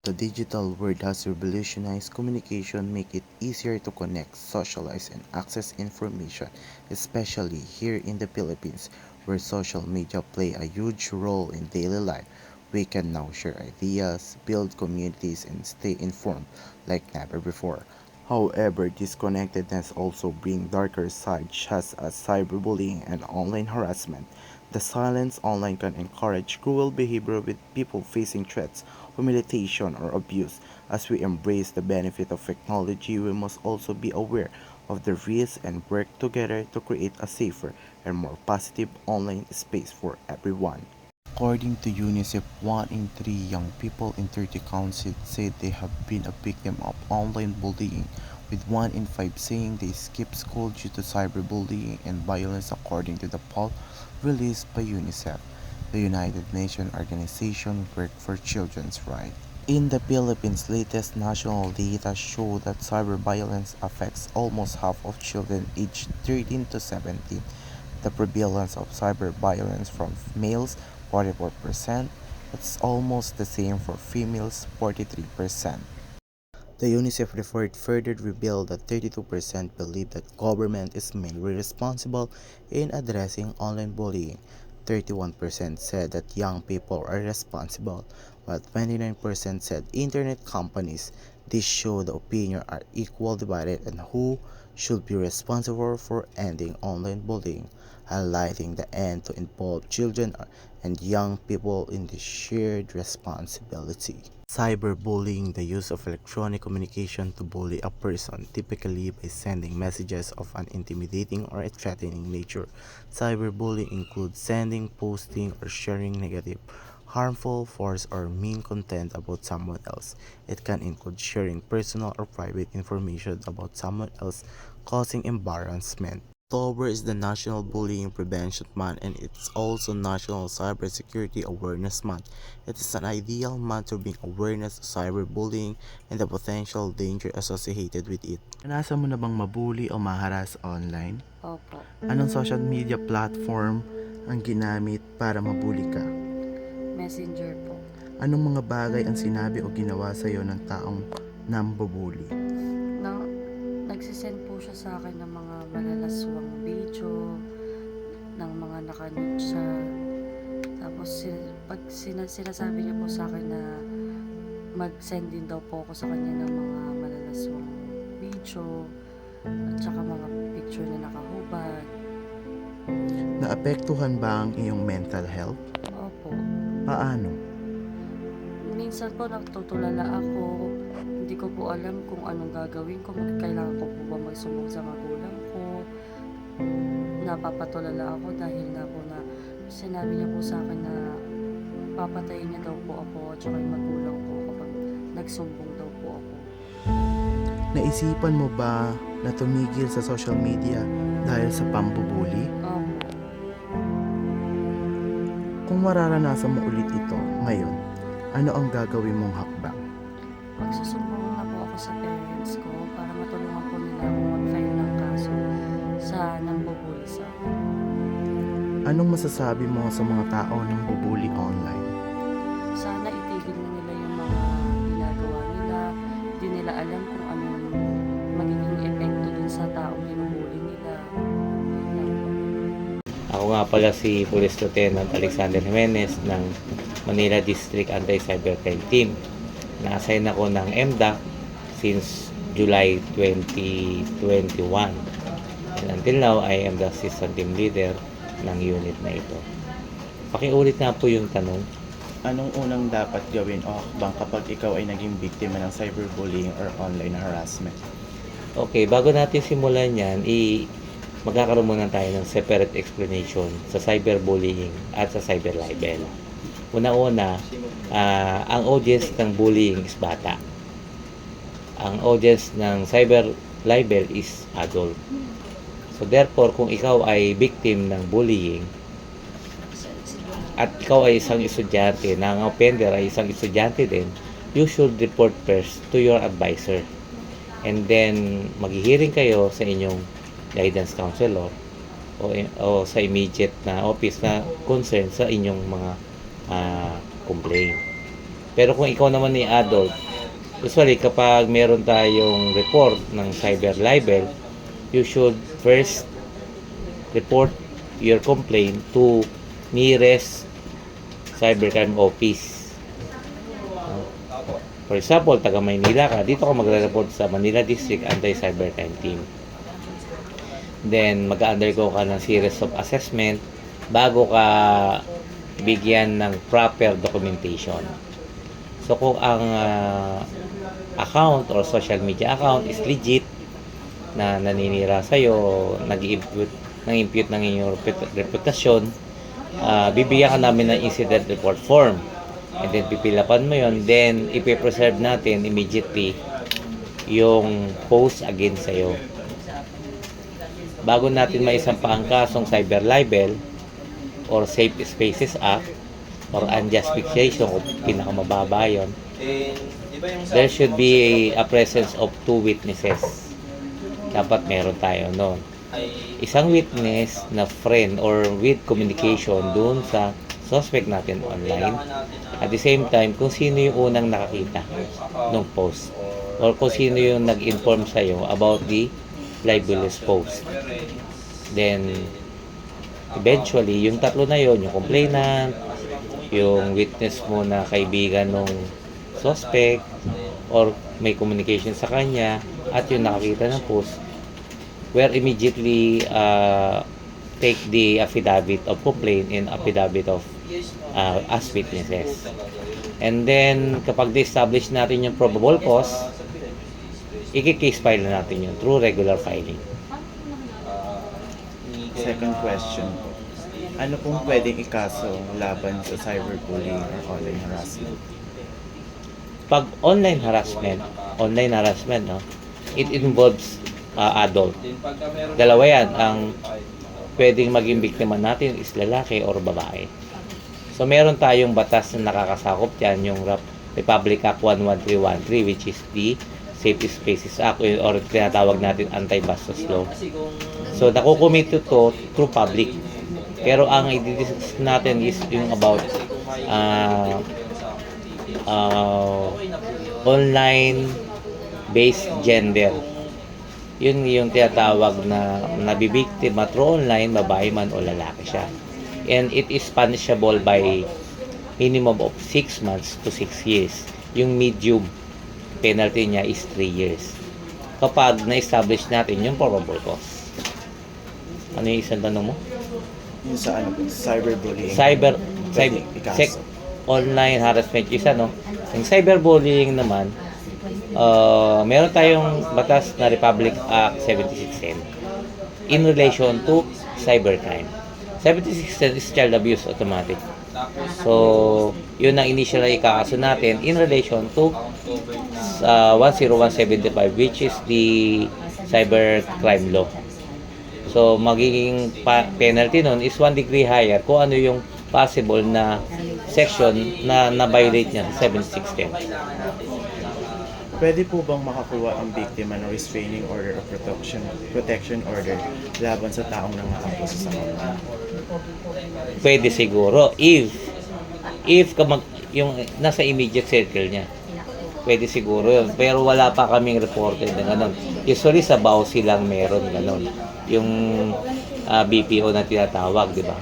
The digital world has revolutionized communication, make it easier to connect, socialize, and access information, especially here in the Philippines, where social media play a huge role in daily life. We can now share ideas, build communities, and stay informed like never before. However, this connectedness also brings darker sides such as cyberbullying and online harassment. The silence online can encourage cruel behavior with people facing threats, humiliation, or abuse. As we embrace the benefit of technology, we must also be aware of the risks and work together to create a safer and more positive online space for everyone. According to UNICEF, 1 in 3 young people in 30 countries said they have been a victim of online bullying, with 1 in 5 saying they skipped school due to cyberbullying and violence according to the poll released by UNICEF, the United Nations Organization Work for Children's Rights. In the Philippines, latest national data show that cyber violence affects almost half of children aged 13 to 17. The prevalence of cyber violence from males 44%. It's almost the same for females 43%. The UNICEF report further revealed that 32% believe that government is mainly responsible in addressing online bullying. 31% said that young people are responsible, while 29% said internet companies. This show the opinions are equal divided on who should be responsible for ending online bullying, highlighting the end to involve children and young people in the shared responsibility. Cyberbullying, the use of electronic communication to bully a person, typically by sending messages of an intimidating or threatening nature. Cyberbullying includes sending, posting, or sharing negative, harmful, false, or mean content about someone else. It can include sharing personal or private information about someone else, causing embarrassment. October is the National Bullying Prevention Month, and it's also National Cybersecurity Awareness Month. It is an ideal month to bring awareness to cyberbullying and the potential danger associated with it. Nasa mo na bang mabully o maharas online? Opo, Anong social media platform ang ginamit para mabully ka? Messenger po. Anong mga bagay ang sinabi o ginawa sa iyo ng taong nambubuli? Na, nagsisend po siya sa akin ng mga malalaswang video, ng mga nakanood siya. Tapos, pag sinasabi niya po sa akin na mag-send din daw po ako sa kanya ng mga malalaswang video, at saka mga picture na nakahubad. Naapektuhan ba ang iyong mental health? Opo. Paano? Minsan po natutulala ako, hindi ko po alam kung anong gagawin ko, kailangan ko po ba magsumbong sa magulang ko. Napapatulala ako dahil nga po na sinabi niya po sa akin na papatayin niya daw po ako at saka yung magulang ko kapag nagsumbong daw po ako. Naisipan mo ba na tumigil sa social media dahil sa pambubuli? Kung mararanasan mo ulit ito ngayon, ano ang gagawin mong hakbang? Magsusumbong na po ako sa parents ko para matulungan po nila ako mag-file ng kaso sa nambubuli sa akin. Anong masasabi mo sa mga tao nang bubuli online? Sana itigil na nila yung mga ginagawa nila. Hindi nila alam kung anong magiging epekto dun sa taong binubuli nila. Yun lang po. Ako nga pala si Police Lieutenant Alexander Jimenez ng Manila District Anti-Cybercrime Team. Na-assign ako ng MDAC since July 2021. And until now, I am the Assistant Team Leader ng unit na ito. Pakiulit nga po yung tanong. Anong unang dapat gawin o hakbang kapag ikaw ay naging biktima ng cyberbullying or online harassment? Okay, bago natin simulan yan, magkakaroon muna tayo ng separate explanation sa cyberbullying at sa cyberlibel. Una-una, ang audience ng bullying is bata. Ang audience ng cyberlibel is adult. So therefore, kung ikaw ay victim ng bullying at ikaw ay isang estudyante, na ang offender ay isang estudyante din, you should report first to your advisor. And then, maghihiring kayo sa inyong guidance counselor o sa immediate na office na concern sa inyong mga complaint. Pero kung ikaw naman ni adult, usually kapag meron tayong report ng cyber libel, you should first report your complaint to nearest cybercrime office. For example, taga Maynila ka, dito ka magre-report sa Manila District Anti-Cybercrime Team. Then, mag-undergo ka ng series of assessment bago ka bigyan ng proper documentation. So, kung ang account or social media account is legit, na naninira sa'yo, nag-impute ng inyong reputasyon, bibigyan ka namin ng incident report form. And then, pipilapan mo yon, then ipipreserve natin immediately yung post against sa'yo. Bago natin maisampa ang kasong cyber libel or Safe Spaces Act or unjust fixation, kung pinakamababa yun, there should be a presence of 2 witnesses. Dapat meron tayo noon. Isang witness na friend or with communication doon sa suspect natin online. At the same time, kung sino yung unang nakakita ng post or kung sino yung nag-inform sa'yo about the libelous post. Then, eventually, yung tatlo na yon, yung complainant, yung witness mo na kaibigan ng suspect, or may communication sa kanya, at yung nakakita ng post, where immediately take the affidavit of complaint and affidavit of as witnesses. And then, kapag de-establish natin yung probable cause, i-case file na natin yun through regular filing. Second question po. Ano pong pwedeng ikaso laban sa cyberbullying or online harassment? Pag online harassment, no, it involves adult. Dalawa yan. Ang pwedeng maging biktima natin is lalaki or babae. So, meron tayong batas na nakakasakop yan, yung Republic Act 11313, which is the Safe Spaces Act or tinatawag natin Anti-Bastos Law. So, nakukomit ito through public. Pero ang i-discuss natin is yung about online-based gender. Yun yung tinatawag na nabibiktima through online, babae man o lalaki siya. And it is punishable by minimum of 6 months to 6 years. Yung medium penalty niya is 3 years. Kapag na-establish natin yung probable cause. Ano yung isang tanong mo? Yung sa ano po, cyberbullying. Cyber online harassment isa, no? Yung cyberbullying naman, meron tayong batas na Republic Act 7610 in relation to cybercrime. 7610 is child abuse automatic. So, yun ang initial na ikakaso natin in relation to 10175, which is the cybercrime law. So, magiging penalty nun is 1 degree higher kung ano yung possible na section na na-violate niya sa 7610. Pwede po bang makakuha ang biktima ng restraining order or protection order laban sa taong nangaabuso sa kanila? Pwede siguro if yung nasa immediate circle niya. Pwede siguro yun. Pero wala pa kaming reported na gano'n. Usually sa BAO silang meron gano'n. Yung BPO na tinatawag, di ba?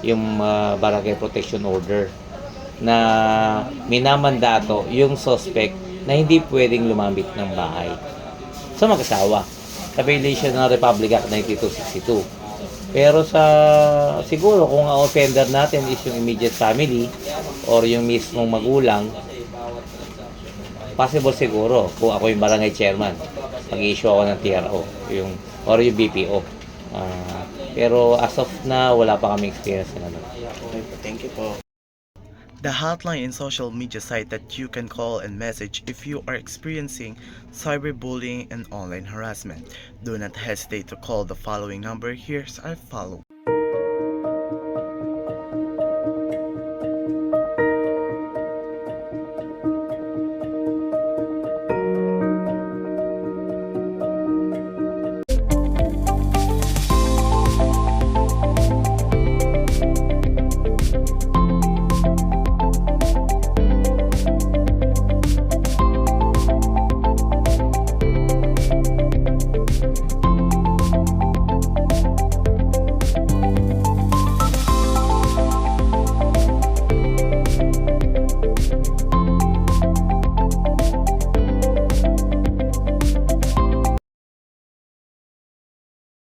Yung Barangay Protection Order na minamandato yung suspect na hindi pwedeng lumambit ng bahay sa mag-asawa sa violation ng Republic Act 9262. Pero siguro kung ang offender natin is yung immediate family or yung mismong magulang, possible siguro kung ako yung barangay chairman, mag-issue ako ng TRO or yung BPO. Pero as of now, wala pa kami experience na ano. Okay po, thank you po. The hotline and social media site that you can call and message if you are experiencing cyberbullying and online harassment. Do not hesitate to call the following number. Here's our follow.